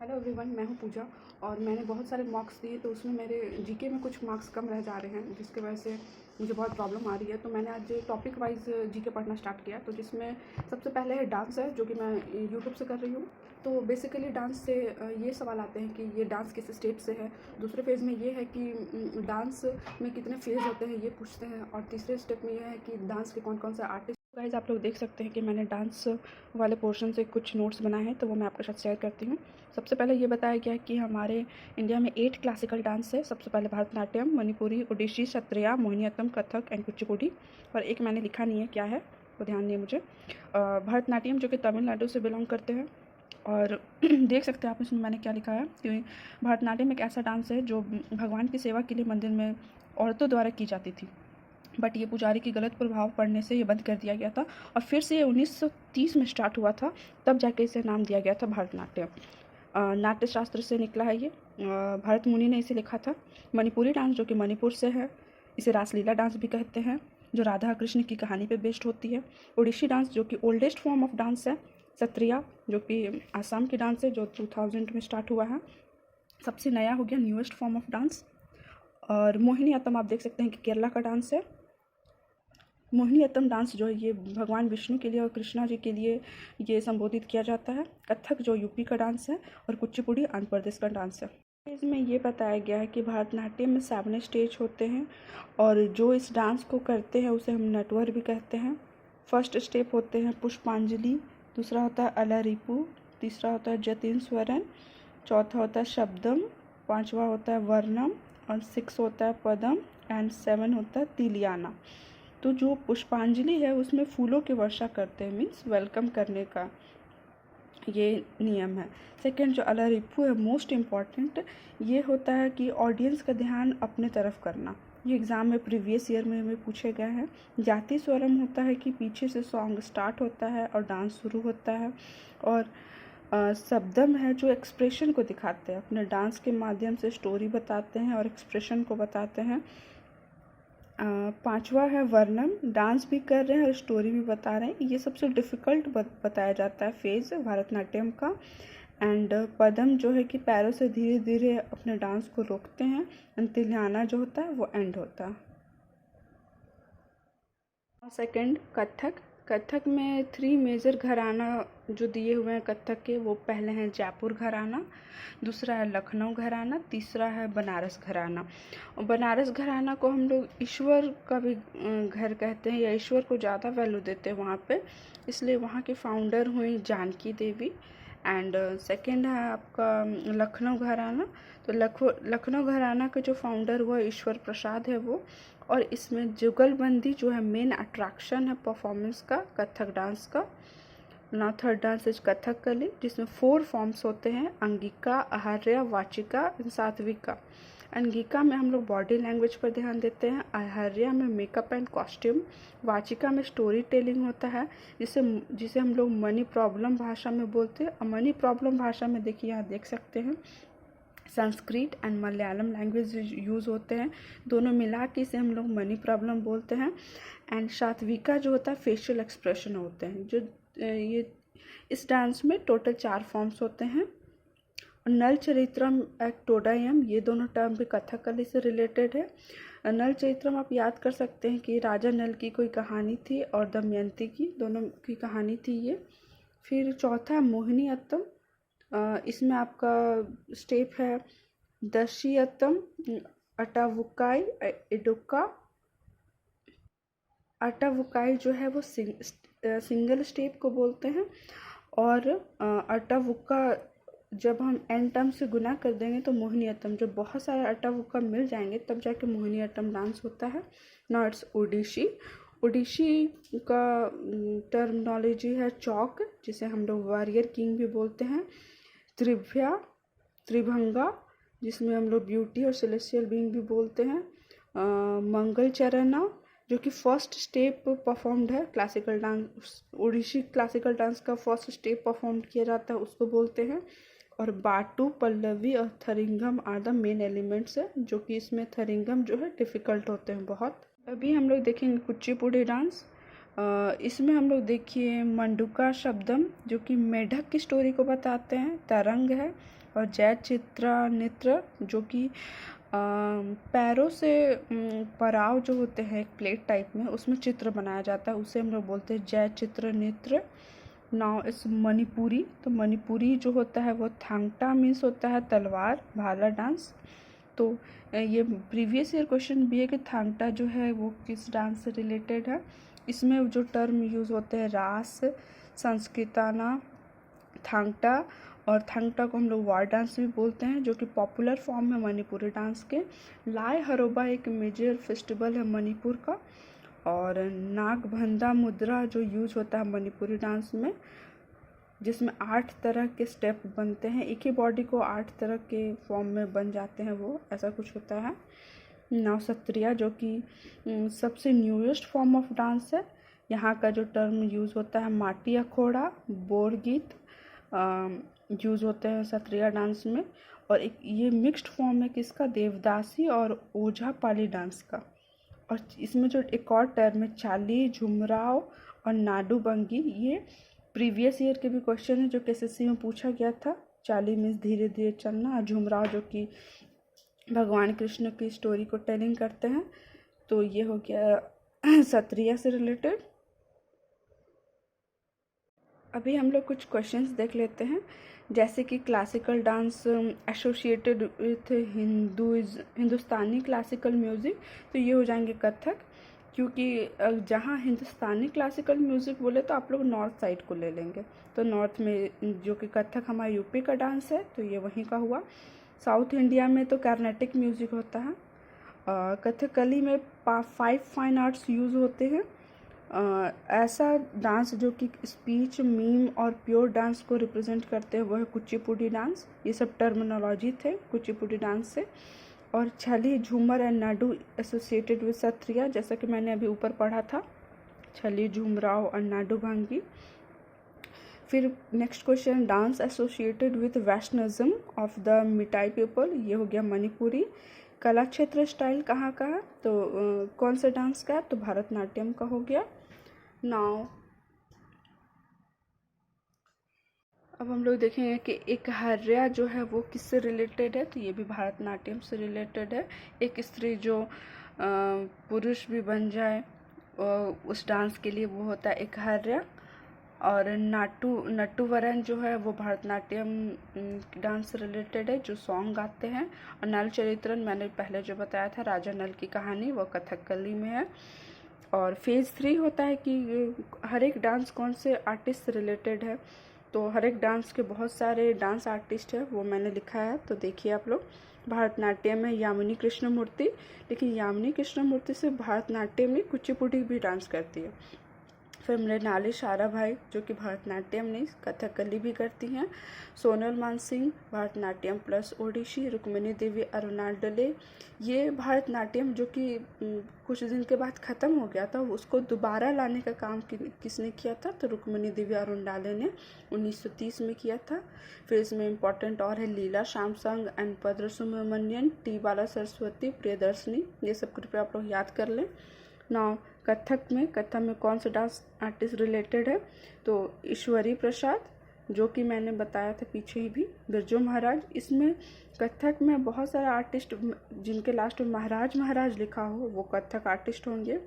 Hello everyone, मैं हूँ पूजा। और मैंने बहुत सारे मार्क्स दिए तो उसमें मेरे जीके में कुछ मार्क्स कम रह जा रहे हैं, जिसकी वजह से मुझे बहुत प्रॉब्लम आ रही है। तो मैंने आज टॉपिक वाइज जीके पढ़ना स्टार्ट किया। तो जिसमें सबसे पहले है डांस है, जो कि मैं यूट्यूब से कर रही हूँ। तो बेसिकली डांस से ये सवाल आते हैं कि ये डांस किस स्टेप से है। दूसरे फेज़ में ये है कि डांस में कितने फेज़ होते हैं ये पूछते हैं। और तीसरे स्टेप में ये है कि डांस के कौन कौन से आर्टिस्ट। गाइस, आप लोग देख सकते हैं कि मैंने डांस वाले पोर्शन से कुछ नोट्स बनाए हैं, तो वो मैं आपके साथ शेयर करती हूँ। सबसे पहले ये बताया गया है कि हमारे इंडिया में 8 क्लासिकल डांस है। सबसे पहले भरतनाट्यम, मणिपुरी, ओडिसी, सत्रिया, मोहिनीअट्टम, कथक एंड कुचिपुड़ी। और एक मैंने लिखा नहीं है क्या है, वो ध्यान नहीं मुझे। भरतनाट्यम जो कि तमिलनाडु से बिलोंग करते हैं। और देख सकते हैं आप इसमें मैंने क्या लिखा है कि भरतनाट्यम एक ऐसा डांस है जो भगवान की सेवा के लिए मंदिर में औरतों द्वारा की जाती थी, बट ये पुजारी की गलत प्रभाव पड़ने से ये बंद कर दिया गया था। और फिर से ये 1930 में स्टार्ट हुआ था, तब जाके इसे नाम दिया गया था भरतनाट्यम। नाट्य शास्त्र से निकला है ये, भरत मुनि ने इसे लिखा था। मणिपुरी डांस जो कि मणिपुर से है, इसे रासलीला डांस भी कहते हैं, जो राधा कृष्ण की कहानी पे बेस्ड होती है। ओडिसी डांस जो कि ओल्डेस्ट फॉर्म ऑफ डांस है। सत्रिया जो कि आसाम की डांस है, जो 2000 में स्टार्ट हुआ है, सबसे नया हो गया, न्यूएस्ट फॉर्म ऑफ डांस। और मोहिनीअट्टम आप देख सकते हैं कि केरला का डांस है। मोहिनीअट्टम डांस जो है ये भगवान विष्णु के लिए और कृष्णा जी के लिए ये संबोधित किया जाता है। कथक जो यूपी का डांस है, और कुचिपुड़ी आंध्र प्रदेश का डांस है। इसमें ये बताया गया है कि भरतनाट्यम में 7 स्टेज होते हैं, और जो इस डांस को करते हैं उसे हम नटवर भी कहते हैं। फर्स्ट स्टेप होते हैं पुष्पांजलि, दूसरा होता है अलरिपू, तीसरा होता है जतिन स्वरन, चौथा होता है शब्दम, पाँचवा होता है वर्णम, और 6 होता है पदम, एंड 7 होता है तिलियाना। तो जो पुष्पांजलि है उसमें फूलों की वर्षा करते हैं, मीन्स वेलकम करने का ये नियम है। सेकंड जो अलरिप्पू है, मोस्ट इम्पॉर्टेंट, ये होता है कि ऑडियंस का ध्यान अपने तरफ करना। ये एग्ज़ाम में प्रीवियस ईयर में पूछे गए हैं। जाति स्वरम होता है कि पीछे से सॉन्ग स्टार्ट होता है और डांस शुरू होता है। और शब्दम है जो एक्सप्रेशन को दिखाते हैं, अपने डांस के माध्यम से स्टोरी बताते हैं और एक्सप्रेशन को बताते हैं। पांचवा है वर्णम, डांस भी कर रहे हैं और स्टोरी भी बता रहे हैं। ये सबसे डिफ़िकल्ट बताया जाता है फेज़ भरतनाट्यम का। एंड पदम जो है कि पैरों से धीरे धीरे अपने डांस को रोकते हैं। एंड तिलियाना जो होता है वो एंड होता है। सेकंड कथक। कथक में 3 मेजर घराना जो दिए हुए हैं कथक के, वो पहले हैं जयपुर घराना, दूसरा है लखनऊ घराना, तीसरा है बनारस घराना। और बनारस घराना को हम लोग ईश्वर का भी घर कहते हैं, या ईश्वर को ज़्यादा वैल्यू देते हैं वहाँ पे, इसलिए वहाँ के फाउंडर हुई जानकी देवी। एंड सेकंड है आपका लखनऊ घराना। तो लखनऊ घराना के जो फाउंडर हुआ ईश्वर प्रसाद है वो। और इसमें जुगलबंदी जो है मेन अट्रैक्शन है परफॉर्मेंस का, कथक डांस का। ना थर्ड डांस इज कथकली, जिसमें 4 फॉर्म्स होते हैं, अंगिका, आहार्य, वाचिका, सात्विका। अंगिका में हम लोग बॉडी लैंग्वेज पर ध्यान देते हैं, आहार्य में मेकअप एंड कॉस्ट्यूम, वाचिका में स्टोरी टेलिंग होता है, जिसे जिसे हम लोग मनी प्रॉब्लम भाषा में बोलते हैं। मनी प्रॉब्लम भाषा में देखिए, यहाँ देख सकते हैं Sanskrit and Malayalam language use होते हैं, दोनों मिला के इसे हम लोग मनी प्रॉब्लम बोलते हैं। एंड सात्विका जो होता है फेशियल एक्सप्रेशन होते हैं। जो ये इस डांस में टोटल 4 फॉर्म्स होते हैं। नल चरित्रम एक टोडायम, ये दोनों टर्म भी कथकली से रिलेटेड है। नल चरित्रम आप याद कर सकते हैं कि राजा नल की कोई कहानी थी और दमयंती की, दोनों की कहानी थी ये। फिर चौथा मोहिनीअट्टम, इसमें आपका स्टेप है दशियत्तम, अटावुकाई, इडुक्का। अटावुकाई जो है वो सिंगल स्टेप को बोलते हैं। और अटावुक्का जब हम एन टर्म से गुना कर देंगे तो मोहिनीअट्टम, जब बहुत सारे अटावुक्का मिल जाएंगे तब जाके मोहिनीअट्टम डांस होता है। Now it's Odissi. ओडिसी का टर्मिनोलॉजी है चौक, जिसे हम लोग वॉरियर किंग भी बोलते हैं। त्रिभ्या, त्रिभंगा, जिसमें हम लोग ब्यूटी और सेलेस्टियल बीइंग भी बोलते हैं। मंगल चरणा, जो कि फर्स्ट स्टेप परफॉर्म्ड है classical dance, Odissi classical dance का फर्स्ट स्टेप परफॉर्म किया जाता है, उसको बोलते हैं। और बाटू, पल्लवी और थरिंगम आर द मेन एलिमेंट्स है, जो कि इसमें थरिंगम जो है डिफ़िकल्ट होते हैं बहुत। अभी हम लोग देखेंगे कुचिपुड़ी डांस। इसमें हम लोग देखिए मंडूका शब्दम जो कि मेढक की स्टोरी को बताते हैं, तरंग है, और जय चित्रा नृत्य जो कि पैरों से पराव जो होते हैं एक प्लेट टाइप में उसमें चित्र बनाया जाता है, उसे हम लोग बोलते हैं जय चित्र नृत्य। नाउ इस मणिपुरी, तो मणिपुरी जो होता है वो थांगटा मीन्स होता है तलवार, भाला डांस। तो ये प्रीवियस ईयर क्वेश्चन भी है कि थांगटा जो है वो किस डांस से रिलेटेड है। इसमें जो टर्म यूज़ होते हैं रास, संस्कृताना, थांगटा, और थांगटा को हम लोग वार डांस भी बोलते हैं जो कि पॉपुलर फॉर्म है मणिपुरी डांस के। लाई हरोबा एक मेजर फेस्टिवल है मणिपुर का। और नागभंदा मुद्रा जो यूज होता है मणिपुरी डांस में, जिसमें 8 तरह के स्टेप बनते हैं, एक ही बॉडी को 8 तरह के फॉर्म में बन जाते हैं, वो ऐसा कुछ होता है। नाव सत्रिया जो कि सबसे न्यूएस्ट फॉर्म ऑफ डांस है। यहाँ का जो टर्म यूज़ होता है माटी अखोड़ा, बोर गीत यूज़ होते हैं सत्रिया डांस में। और एक ये मिक्स्ड फॉर्म है किसका, देवदासी और ओझा पाली डांस का। और इसमें जो एक और टर्म है चाली, झुमराव और नाडू बंगी, ये प्रीवियस ईयर के भी क्वेश्चन है जो कि एसएससी में पूछा गया था। चाली मीन्स धीरे धीरे चलना, और झुमराव जो कि भगवान कृष्ण की स्टोरी को टेलिंग करते हैं। तो ये हो गया सत्रिया से रिलेटेड। अभी हम लोग कुछ क्वेश्चंस देख लेते हैं, जैसे कि classical dance associated with Hindustani classical music, तो ये हो जाएंगे कथक, क्योंकि जहाँ हिंदुस्तानी क्लासिकल म्यूज़िक बोले तो आप लोग नॉर्थ साइड को ले लेंगे, तो नॉर्थ में जो कि कथक हमारे यूपी का डांस है तो ये वहीं का हुआ। साउथ इंडिया में तो कार्नेटिक म्यूज़िक होता है। कथकली में 5 फाइन आर्ट्स यूज़ होते हैं। ऐसा डांस जो कि स्पीच, मीम और प्योर डांस को रिप्रेजेंट करते हैं वह है कुचिपुड़ी डांस। ये सब टर्मिनोलॉजी थे कुचिपुड़ी डांस से। और छली, झूमर and Nadu associated with Sattriya, जैसा कि मैंने अभी ऊपर पढ़ा था, छली, झूमराव और नाडू भांगी। फिर next question, dance associated with Vaishnavism of the मिटाई पीपल, ये हो गया मणिपुरी। कला क्षेत्र स्टाइल कहाँ का है, तो कौन सा डांस का है, तो भरतनाट्यम का हो गया। नाउ अब हम लोग देखेंगे कि एक हर्या जो है वो किससे रिलेटेड है, तो ये भी भरतनाट्यम से रिलेटेड है। एक स्त्री जो पुरुष भी बन जाए उस डांस के लिए वो होता है एक हर्या। और नटुवरन जो है वो भरतनाट्यम डांस से रिलेटेड है, जो सॉन्ग गाते हैं। और नल चरित्रन मैंने पहले जो बताया था, राजा नल की कहानी, वो कथकली में है। और फेज़ 3 होता है कि हर एक डांस कौन से आर्टिस्ट से रिलेटेड है, तो हर एक डांस के बहुत सारे डांस आर्टिस्ट है, वो मैंने लिखा है, तो देखिए आप लोग। भरतनाट्यम में यामिनी कृष्णमूर्ति, लेकिन यामिनी कृष्णमूर्ति से भरतनाट्यम में कुचिपुड़ी भी डांस करती है। फिर मृणाली साराभाई जो कि भरतनाट्यम नहीं कथकली भी करती हैं। सोनल मानसिंह भरतनाट्यम प्लस ओडिसी। रुक्मिणी देवी अरुणाचले, ये भरतनाट्यम जो कि कुछ दिन के बाद ख़त्म हो गया था, उसको दोबारा लाने का काम किसने किया था, तो रुक्मिणी देवी अरुणाचले ने 1930 में किया था। फिर इसमें इम्पॉर्टेंट और है लीला शामसंग एंड भद्र सुब्रमण्यन, टी बाला सरस्वती, प्रियदर्शनी, ये सब कृपया आप लोग याद कर लें। नाउ कथक में कौन सा डांस आर्टिस्ट रिलेटेड है, तो ईश्वरी प्रसाद जो कि मैंने बताया था पीछे ही भी, बिरजू महाराज। इसमें कथक में बहुत सारे आर्टिस्ट जिनके लास्ट में महाराज लिखा हो वो कथक आर्टिस्ट होंगे।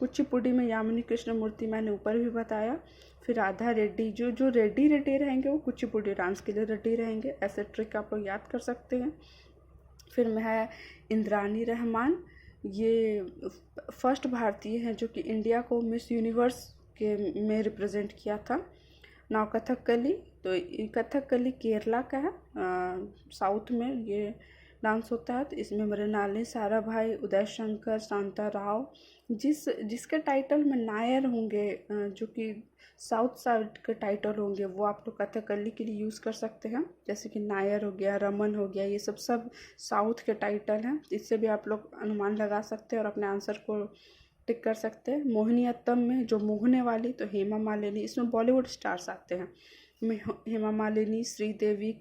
कुचिपुड़ी में यामिनी कृष्णमूर्ति मैंने ऊपर भी बताया। फिर राधा रेड्डी जो रेड्डी रहेंगे वो कुचिपुड़ी डांस के लिए रेडी रहेंगे, ऐसे ट्रिक आप लोग याद कर सकते हैं। फिर में है इंद्रानी रहमान, ये फर्स्ट भारतीय हैं जो कि इंडिया को मिस यूनिवर्स के में रिप्रेजेंट किया था। नाउ कथकली, तो कथकली केरला का है, साउथ में ये डांस होता है। तो इसमें मृणाली साराभाई, उदय शंकर, शांता राव, जिसके टाइटल में नायर होंगे जो कि साउथ साइड के टाइटल होंगे वो आप लोग कथकली के लिए यूज़ कर सकते हैं, जैसे कि नायर हो गया, रमन हो गया, ये सब साउथ के टाइटल हैं। इससे भी आप लोग अनुमान लगा सकते हैं और अपने आंसर को टिक कर सकते हैं। मोहिनीअट्टम में जो मोहने वाली, तो हेमा मालिनी, इसमें बॉलीवुड स्टार्स आते हैं। हेमा मालिनी, श्रीदेवी,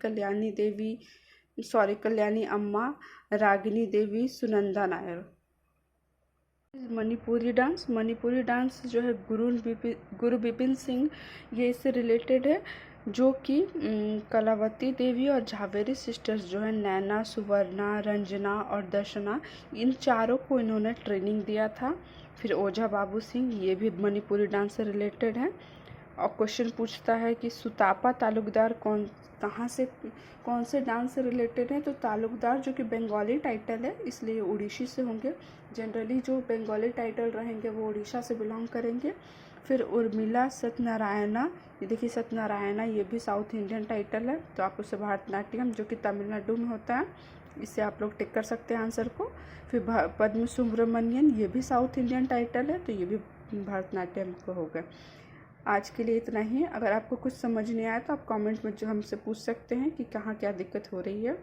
कल्याणी अम्मा, रागिनी देवी, सुनंदा नायर। मणिपुरी डांस जो है गुरु बिपिन सिंह ये इससे रिलेटेड है, जो कि कलावती देवी और झावेरी सिस्टर्स जो है नैना, सुवर्णा, रंजना और दर्शना, इन चारों को इन्होंने ट्रेनिंग दिया था। फिर ओझा बाबू सिंह, ये भी मणिपुरी डांस से रिलेटेड है। और क्वेश्चन पूछता है कि सुतापा तालुकदार कौन से डांस से रिलेटेड है। तो तालुकदार जो कि बंगाली टाइटल है, इसलिए उड़ीसी से होंगे। जनरली जो बंगाली टाइटल रहेंगे वो उड़ीसा से बिलोंग करेंगे। फिर उर्मिला सत्यनारायणा, ये देखिए सत्यनारायणा, ये भी साउथ इंडियन टाइटल है। तो आप उससे भरतनाट्यम जो कि तमिलनाडु में होता है, इससे आप लोग टिक कर सकते हैं आंसर को। फिर पद्म सुब्रमण्यन, ये भी साउथ इंडियन टाइटल है, तो ये भी भरतनाट्यम को हो गए। आज के लिए इतना ही है। अगर आपको कुछ समझ नहीं आया तो आप कमेंट में जो हमसे पूछ सकते हैं कि कहाँ क्या दिक्कत हो रही है।